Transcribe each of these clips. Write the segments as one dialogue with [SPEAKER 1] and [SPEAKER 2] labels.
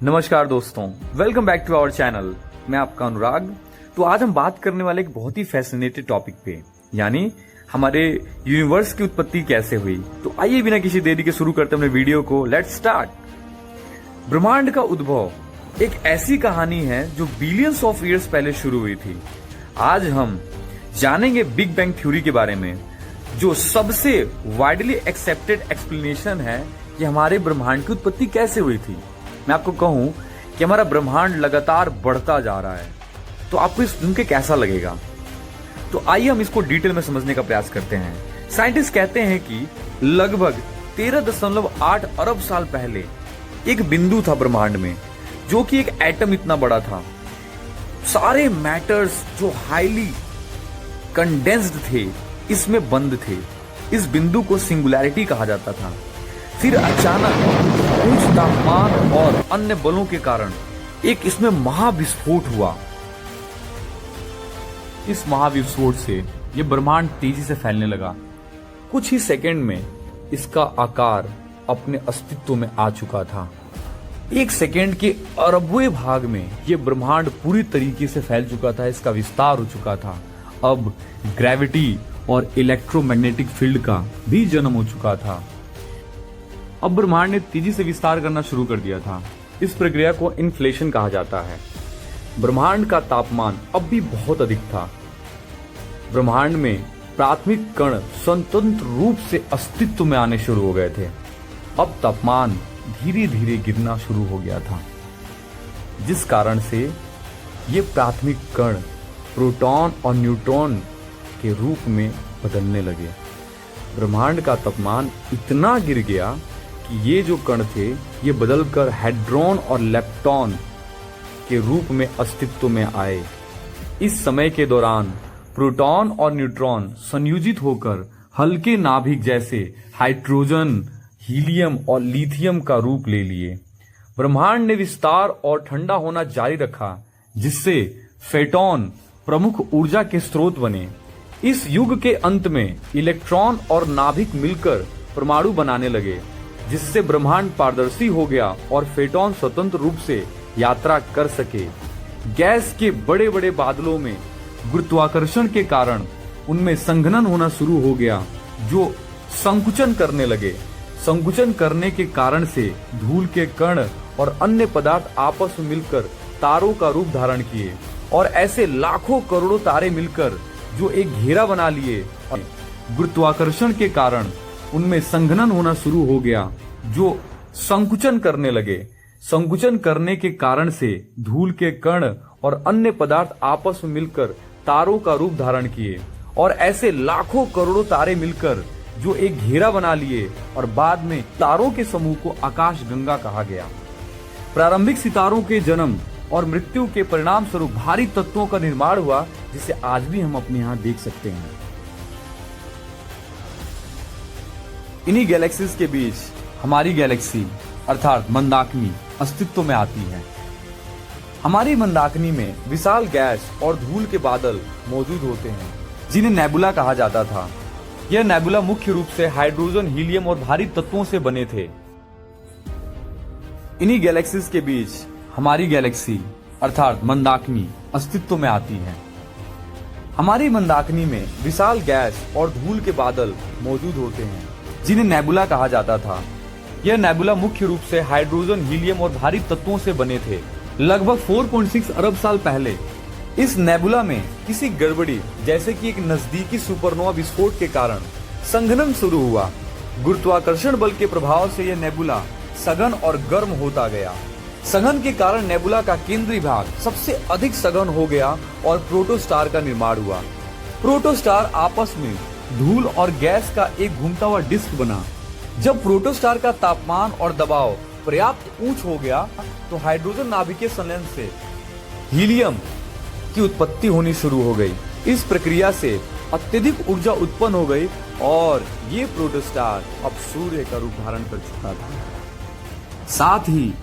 [SPEAKER 1] नमस्कार दोस्तों, welcome back to our channel. मैं आपका अनुराग। तो आज हम बात करने वाले एक बहुत ही फैसिनेटेड टॉपिक पे, यानी हमारे यूनिवर्स की उत्पत्ति कैसे हुई। तो आइए बिना किसी देरी के शुरू करते हैं अपने वीडियो को। Let's start. ब्रह्मांड का उद्भव एक ऐसी कहानी है जो बिलियंस ऑफ ईयर्स पहले शुरू हुई थी। आज हम जानेंगे बिग बैंग थ्योरी के बारे में, जो सबसे वाइडली एक्सेप्टेड एक्सप्लेनेशन है कि हमारे ब्रह्मांड की उत्पत्ति कैसे हुई थी। मैं आपको कहूं कि हमारा ब्रह्मांड लगातार बढ़ता जा रहा है, तो आपको इस सुन के कैसा लगेगा? तो आइए हम इसको डिटेल में समझने का प्रयास करते हैं। साइंटिस्ट कहते हैं कि लगभग 13.8 अरब साल पहले एक बिंदु था ब्रह्मांड में, जो कि एक एटम इतना बड़ा था। सारे मैटर्स जो हाईली कंडेंस्ड थे इसमें बंद थे। इस बिंदु को सिंगुलैरिटी कहा जाता था। फिर अचानक उच्च तापमान और अन्य बलों के कारण एक इसमें महाविस्फोट हुआ। इस महाविस्फोट से यह ब्रह्मांड तेजी से फैलने लगा। कुछ ही सेकंड में इसका आकार अपने अस्तित्व में आ चुका था। एक सेकंड के अरबवें भाग में यह ब्रह्मांड पूरी तरीके से फैल चुका था, इसका विस्तार हो चुका था। अब ग्रेविटी और इलेक्ट्रोमैग्नेटिक फील्ड का भी जन्म हो चुका था। अब ब्रह्मांड ने तेजी से विस्तार करना शुरू कर दिया था। इस प्रक्रिया को इन्फ्लेशन कहा जाता है। ब्रह्मांड का तापमान अब भी बहुत अधिक था। ब्रह्मांड में प्राथमिक कण स्वतंत्र रूप से अस्तित्व में आने शुरू हो गए थे। अब तापमान धीरे धीरे गिरना शुरू हो गया था, जिस कारण से ये प्राथमिक कण प्रोटॉन और न्यूट्रॉन के रूप में बदलने लगे। ब्रह्मांड का तापमान इतना गिर गया कि ये जो कण थे ये बदलकर हेड्रॉन और लेप्टॉन के रूप में अस्तित्व में आए। इस समय के दौरान प्रोटॉन और न्यूट्रॉन संयोजित होकर हल्के नाभिक जैसे हाइड्रोजन, हीलियम और लिथियम का रूप ले लिए। ब्रह्मांड ने विस्तार और ठंडा होना जारी रखा, जिससे फोटॉन प्रमुख ऊर्जा के स्रोत बने। इस युग के अंत में इलेक्ट्रॉन और नाभिक मिलकर परमाणु बनाने लगे, जिससे ब्रह्मांड पारदर्शी हो गया और फोटॉन स्वतंत्र रूप से यात्रा कर सके। गैस के बड़े बड़े बादलों में गुरुत्वाकर्षण के कारण उनमें संघनन होना शुरू हो गया, जो संकुचन करने लगे। संकुचन करने के कारण से धूल के कण और अन्य पदार्थ आपस में मिलकर तारों का रूप धारण किए, और ऐसे लाखों करोड़ों तारे मिलकर जो एक घेरा बना लिए। गुरुत्वाकर्षण के कारण उनमें संघनन होना शुरू हो गया, जो संकुचन करने लगे। संकुचन करने के कारण से धूल के कण और अन्य पदार्थ आपस में मिलकर तारों का रूप धारण किए, और ऐसे लाखों करोड़ों तारे मिलकर जो एक घेरा बना लिए, और बाद में तारों के समूह को आकाश गंगा कहा गया। प्रारंभिक सितारों के जन्म और मृत्यु के परिणाम स्वरूप भारी तत्वों का निर्माण हुआ, जिसे आज भी हम अपने यहाँ देख सकते हैं। इन्हीं गैलेक्सीज के बीच हमारी गैलेक्सी अर्थात मंदाकिनी अस्तित्व में आती है। हमारी मंदाकिनी में विशाल गैस और धूल के बादल मौजूद होते हैं, जिन्हें नेबुला कहा जाता था। यह नेबुला मुख्य रूप से हाइड्रोजन, हीलियम और भारी तत्वों से बने थे। इन्हीं गैलेक्सीज के बीच हमारी गैलेक्सी अर्थात मंदाकिनी अस्तित्व में आती है। हमारी मंदाकिनी में विशाल गैस और धूल के बादल मौजूद होते हैं, जिन्हें नेबुला कहा जाता था। यह नेबुला मुख्य रूप से हाइड्रोजन, हीलियम और भारी तत्वों से बने थे। लगभग 4.6 अरब साल पहले इस नेबुला में किसी गड़बड़ी, जैसे कि एक नजदीकी सुपरनोवा विस्फोट के कारण संघनन शुरू हुआ। गुरुत्वाकर्षण बल के प्रभाव से यह नेबुला सघन और गर्म होता गया। सघन के कारण नेबुला का केंद्रीय भाग सबसे अधिक सघन हो गया और प्रोटोस्टार का निर्माण हुआ। प्रोटोस्टार आपस में धूल और गैस का एक घूमता हुआ डिस्क बना। जब प्रोटोस्टार का तापमान और दबाव पर्याप्त ऊंच हो गया, तो हाइड्रोजन नाभिकीय संलयन से हीलियम की उत्पत्ति होनी शुरू हो गई। इस प्रक्रिया से अत्यधिक ऊर्जा उत्पन्न हो गई, और ये प्रोटोस्टार अब सूर्य का रूप धारण कर चुका था। साथ ही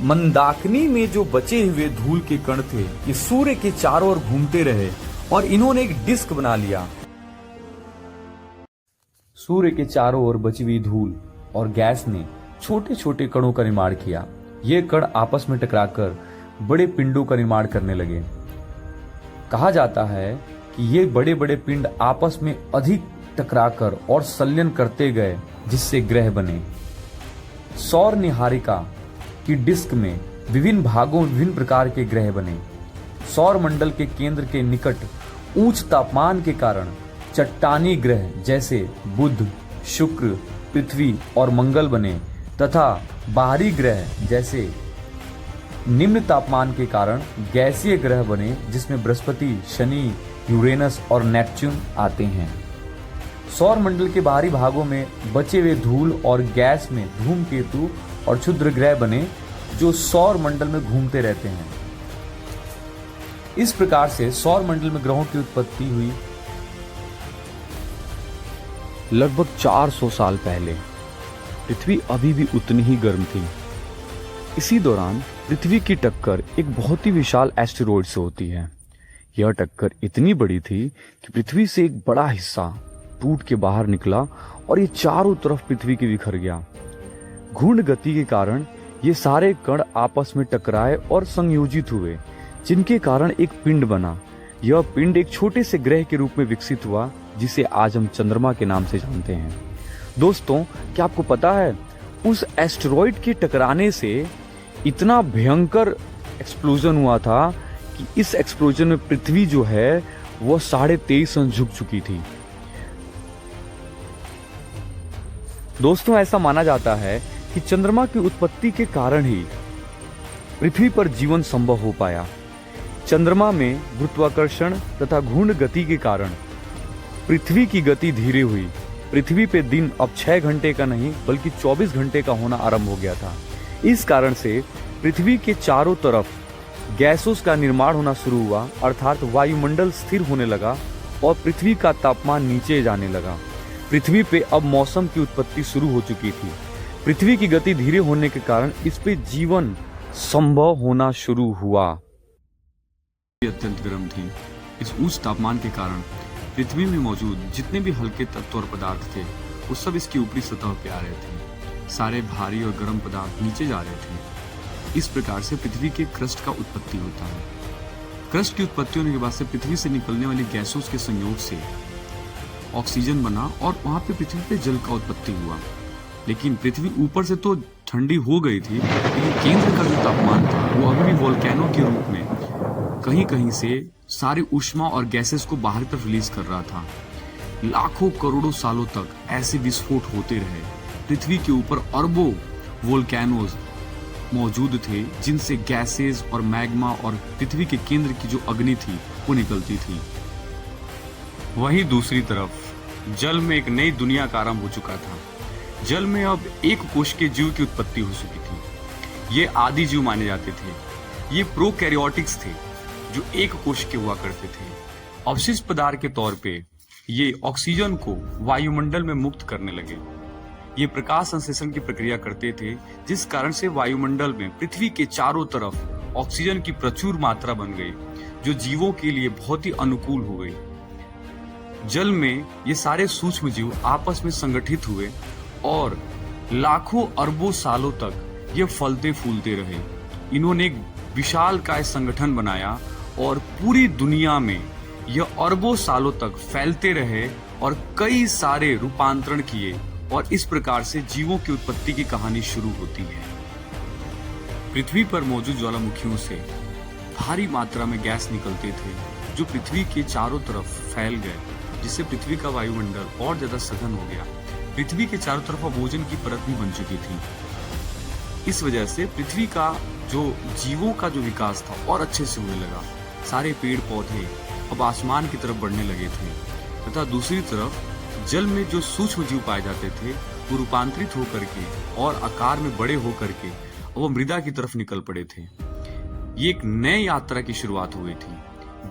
[SPEAKER 1] मंदाकिनी में जो बचे हुए धूल के कण थे, ये सूर्य के चारों ओर घूमते रहे और इन्होंने एक डिस्क बना लिया। सूर्य के चारों ओर बची हुई धूल और गैस ने छोटे छोटे कणों का निर्माण किया। ये कण आपस में टकराकर बड़े पिंडों का निर्माण करने लगे। कहा जाता है कि ये बड़े बड़े पिंड आपस में अधिक टकराकर और संलयन करते गए, जिससे ग्रह बने। सौर निहारिका की डिस्क में विभिन्न भागों में विभिन्न प्रकार के ग्रह बने। सौर मंडल के केंद्र के निकट उच्च तापमान के कारण चट्टानी ग्रह जैसे बुध, शुक्र, पृथ्वी और मंगल बने तथा बाहरी ग्रह जैसे निम्न तापमान के कारण गैसीय ग्रह बने, जिसमें बृहस्पति, शनि, यूरेनस और नेपच्यून आते हैं। सौर मंडल के बाहरी भागों में बचे हुए धूल और गैस में धूमकेतु और क्षुद्र ग्रह बने, जो सौर मंडल में घूमते रहते हैं। इस प्रकार से सौर मंडल में ग्रहों की उत्पत्ति हुई लगभग 400 साल पहले। पृथ्वी अभी भी उतनी ही गर्म थी। इसी दौरान पृथ्वी की टक्कर एक बहुत ही विशाल एस्टेरॉयड से होती है। यह टक्कर इतनी बड़ी थी कि पृथ्वी से एक बड़ा हिस्सा टूट के बाहर निकला और ये चारों तरफ पृथ्वी के बिखर गया। घूर्ण गति के कारण ये सारे कण आपस में टकराए और संयोजित हुए, जिनके कारण एक पिंड बना। यह पिंड एक छोटे से ग्रह के रूप में विकसित हुआ, जिसे आज हम चंद्रमा के नाम से जानते हैं। दोस्तों, क्या आपको पता है उस एस्टेरॉयड के टकराने से इतना भयंकर एक्सप्लोजन हुआ था कि इस एक्सप्लोजन में पृथ्वी जो है वो 23.5 अंश झुक चुकी थी। दोस्तों, ऐसा माना जाता है कि चंद्रमा की उत्पत्ति के कारण ही पृथ्वी पर जीवन संभव हो पाया। चंद्रमा में गुरुत्वाकर्षण तथा घूर्ण गति के कारण पृथ्वी की गति धीरे हुई। पृथ्वी पे दिन अब 6 घंटे का नहीं बल्कि 24 घंटे का होना आरंभ हो गया था। इस कारण से पृथ्वी के चारों तरफ गैसों का निर्माण होना शुरू हुआ, अर्थात वायुमंडल स्थिर होने लगा और पृथ्वी का तापमान नीचे जाने लगा। पृथ्वी पे अब मौसम की उत्पत्ति शुरू हो चुकी थी। पृथ्वी की गति धीरे होने के कारण इस पे जीवन संभव होना शुरू हुआ।
[SPEAKER 2] अत्यंत गर्म थी। इस उच्च तापमान के कारण पृथ्वी में मौजूद जितने भी हल्के तत्व और पदार्थ थे वो सब इसकी ऊपरी सतह पे आ रहे थे। सारे भारी और गर्म पदार्थ नीचे जा रहे थे। इस प्रकार से पृथ्वी के क्रस्ट का उत्पत्ति होता है। क्रस्ट की उत्पत्ति होने के बाद से पृथ्वी से निकलने वाली गैसों के संयोग से ऑक्सीजन बना और वहां पे पृथ्वी पे जल का उत्पत्ति हुआ। लेकिन पृथ्वी ऊपर से तो ठंडी हो गई थी, लेकिन केंद्र का जो तापमान था वो अभी भी वोल्केनो के रूप में कहीं कहीं से सारी ऊष्मा और गैसेस को बाहर तरफ रिलीज कर रहा था। लाखों करोड़ों सालों तक ऐसे विस्फोट होते रहे। पृथ्वी के ऊपर अरबों वोल्केनोज मौजूद थे, जिनसे गैसेस और मैग्मा और पृथ्वी के केंद्र की जो अग्नि थी वो निकलती थी। वहीं दूसरी तरफ जल में एक नई दुनिया का आरंभ हो चुका था। जल में अब एक कोश के जीव की उत्पत्ति हो चुकी थी। ये आदि जीव माने जाते थे। ये प्रोकैरियोटिक्स थे जो एक कोश के हुआ करते थे। अवशिष्ट पदार्थ के तौर पे ये ऑक्सीजन को वायुमंडल में मुक्त करने लगे। ये प्रकाश संश्लेषण की प्रक्रिया करते थे, जिस कारण से वायुमंडल में पृथ्वी के चारों तरफ ऑक्सीजन की प्रचुर मात्रा बन गई, जो जीवों के लिए बहुत ही अनुकूल हो गई। जल में ये सारे सूक्ष्म जीव आपस में संगठित हुए और लाखों अरबों सालों तक ये फलते फूलते रहे। इन्होंने एक विशालकाय संगठन बनाया और पूरी दुनिया में यह अरबों सालों तक फैलते रहे और कई सारे रूपांतरण किए, और इस प्रकार से जीवों की उत्पत्ति की कहानी शुरू होती है। पृथ्वी पर मौजूद ज्वालामुखियों से भारी मात्रा में गैस निकलते थे, जो पृथ्वी के चारों तरफ फैल गए, जिससे पृथ्वी का वायुमंडल और ज्यादा सघन हो गया। पृथ्वी के चारों तरफ अब ओजोन की परत भी बन चुकी थी। इस वजह से पृथ्वी का जो जीवों का जो विकास था और अच्छे से होने लगा। सारे पेड़ पौधे अब आसमान की तरफ बढ़ने लगे थे, तथा दूसरी तरफ जल में जो सूक्ष्म जीव पाए जाते थे वो रूपांतरित होकर के और आकार में बड़े होकर के वो मृदा की तरफ निकल पड़े थे। ये एक नई यात्रा की शुरुआत हुई थी।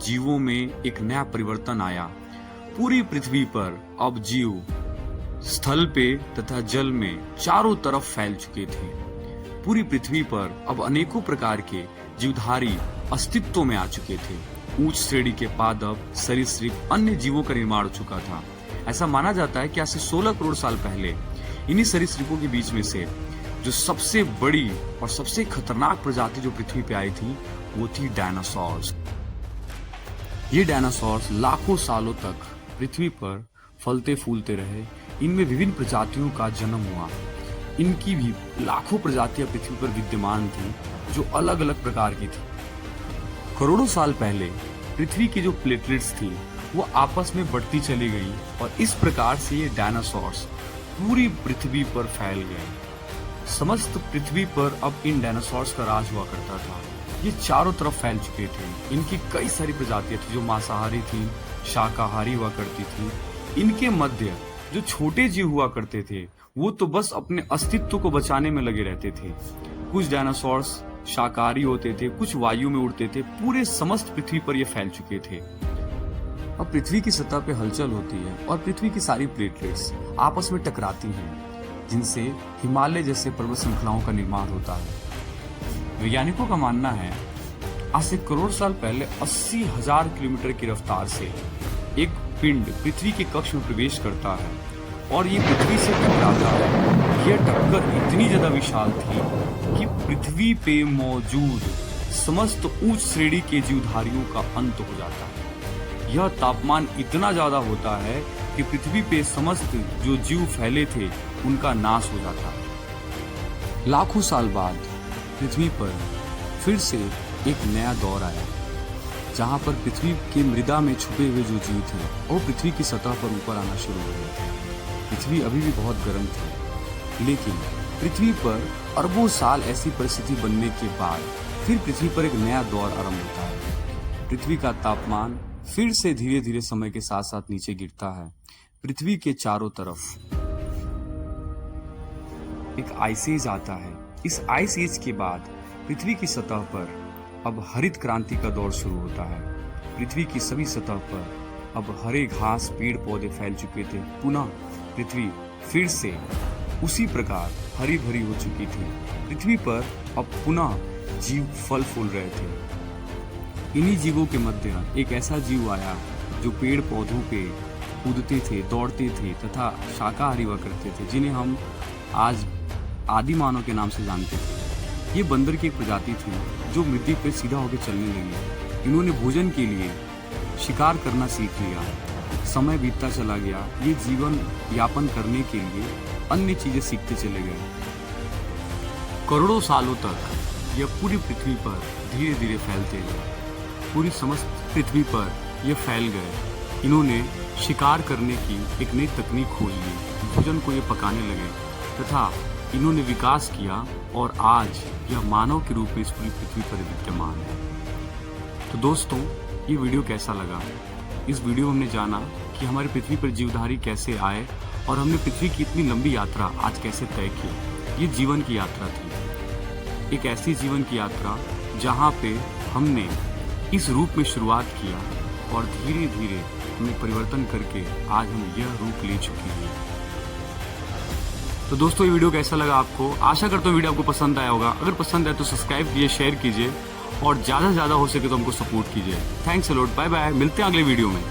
[SPEAKER 2] जीवों में एक नया परिवर्तन आया। पूरी पृथ्वी पर अब जीव स्थल पे तथा जल में चारों तरफ फैल चुके थे। पूरी पृथ्वी पर अब अनेकों प्रकार के जीवधारी अस्तित्व में आ चुके थे। उच्च श्रेणी के पादप, सरीसृप, अन्य जीवों का निर्माण हो चुका था। ऐसा माना जाता है कि आज से 16 करोड़ साल पहले इन्हीं सरीसृपों के बीच में से जो सबसे बड़ी और सबसे खतरनाक प्रजाति जो पृथ्वी पे आई थी वो थी डायनासोर्स। ये डायनासोर्स लाखों सालों तक पृथ्वी पर फलते फूलते रहे। इनमें विभिन्न प्रजातियों का जन्म हुआ। इनकी भी लाखों प्रजातियां पृथ्वी पर विद्यमान थी जो अलग अलग प्रकार की थी। करोड़ों साल पहले पृथ्वी की जो प्लेटलेट्स थी वो आपस में बढ़ती चली गई और इस प्रकार से ये डायनासोर्स पूरी पृथ्वी पर फैल गए। समस्त पृथ्वी पर अब इन डायनासोर्स का राज हुआ करता था। ये चारों तरफ फैल चुके थे। इनकी कई सारी प्रजातियां थी जो मांसाहारी थी, शाकाहारी हुआ करती थी। इनके मध्य जो छोटे जीव हुआ करते थे वो तो बस अपने अस्तित्व को बचाने में लगे रहते थे। कुछ डायनासोर्स शाकाहारी होते थे, कुछ वायु में उड़ते थे। पूरे समस्त पृथ्वी पर ये फैल चुके थे। अब पृथ्वी की सतह पे हलचल होती है और पृथ्वी की सारी प्लेटलेट्स आपस में टकराती हैं, जिनसे हिमालय जैसे पर्वत श्रृंखलाओं का निर्माण होता है। वैज्ञानिकों का मानना है आज से करोड़ साल पहले 80,000 किलोमीटर की रफ्तार से एक पिंड पृथ्वी के कक्ष में प्रवेश करता है और ये पृथ्वी से टकराता है। यह टक्कर इतनी ज्यादा विशाल थी कि पृथ्वी पे मौजूद समस्त उच्च श्रेणी के जीवधारियों का अंत हो जाता है। यह तापमान इतना ज्यादा होता है कि पृथ्वी पे समस्त जो जीव फैले थे उनका नाश हो जाता है। लाखों साल बाद पृथ्वी पर फिर से एक नया दौर आया, जहां पर पृथ्वी की मृदा में छुपे हुए जो जीव थे वो पृथ्वी की सतह पर ऊपर आना शुरू हो गए थे। पृथ्वी अभी भी बहुत गर्म थी, लेकिन पृथ्वी पर अरबों साल ऐसी परिस्थिति बनने के बाद फिर पृथ्वी पर एक नया दौर आरंभ होता है। पृथ्वी का तापमान फिर से धीरे धीरे समय के साथ साथ नीचे गिरता है। पृथ्वी के चारों तरफ एक आइस एज आता है। इस आइस एज के बाद पृथ्वी की सतह पर अब हरित क्रांति का दौर शुरू होता है। पृथ्वी की सभी सतह पर अब हरे घास पेड़ पौधे फैल चुके थे। पुनः पृथ्वी फिर से उसी प्रकार हरी भरी हो चुकी थी। पृथ्वी पर अब पुनः जीव फल फूल रहे थे। इन्हीं जीवों के मध्य एक ऐसा जीव आया जो पेड़ पौधों पे कूदते थे, दौड़ते थे तथा शाकाहारी हुआ करते थे, जिन्हें हम आज आदि मानव के नाम से जानते थे। ये बंदर की एक प्रजाति थी जो मृत्यु पे सीधा होकर चलने लगी। इन्होंने भोजन के लिए शिकार करना सीख लिया। समय बीतता चला गया। ये जीवन यापन करने के लिए अन्य चीजें सीखते चले गए। करोड़ों सालों तक यह पूरी पृथ्वी पर धीरे धीरे फैलते गए। पूरी समस्त पृथ्वी पर यह फैल गए। इन्होंने शिकार करने की एक नई तकनीक खोज ली। भोजन को ये पकाने लगे तथा इन्होंने विकास किया और आज यह मानव के रूप में इस पूरी पृथ्वी पर विद्यमान है। तो दोस्तों, ये वीडियो कैसा लगा? इस वीडियो में हमने जाना कि हमारी पृथ्वी पर जीवधारी कैसे आए और हमने पृथ्वी की इतनी लंबी यात्रा आज कैसे तय की। ये जीवन की यात्रा थी, एक ऐसी जीवन की यात्रा जहाँ पे हमने इस रूप में शुरुआत किया और धीरे धीरे हमने परिवर्तन करके आज हम यह रूप ले चुके हैं। तो दोस्तों, ये वीडियो कैसा लगा आपको? आशा करता हूँ वीडियो आपको पसंद आया होगा। अगर पसंद आए तो सब्सक्राइब कीजिए, शेयर कीजिए और ज़्यादा से ज़्यादा हो सके तो हमको सपोर्ट कीजिए। Thanks a lot, bye bye. मिलते हैं अगले वीडियो में।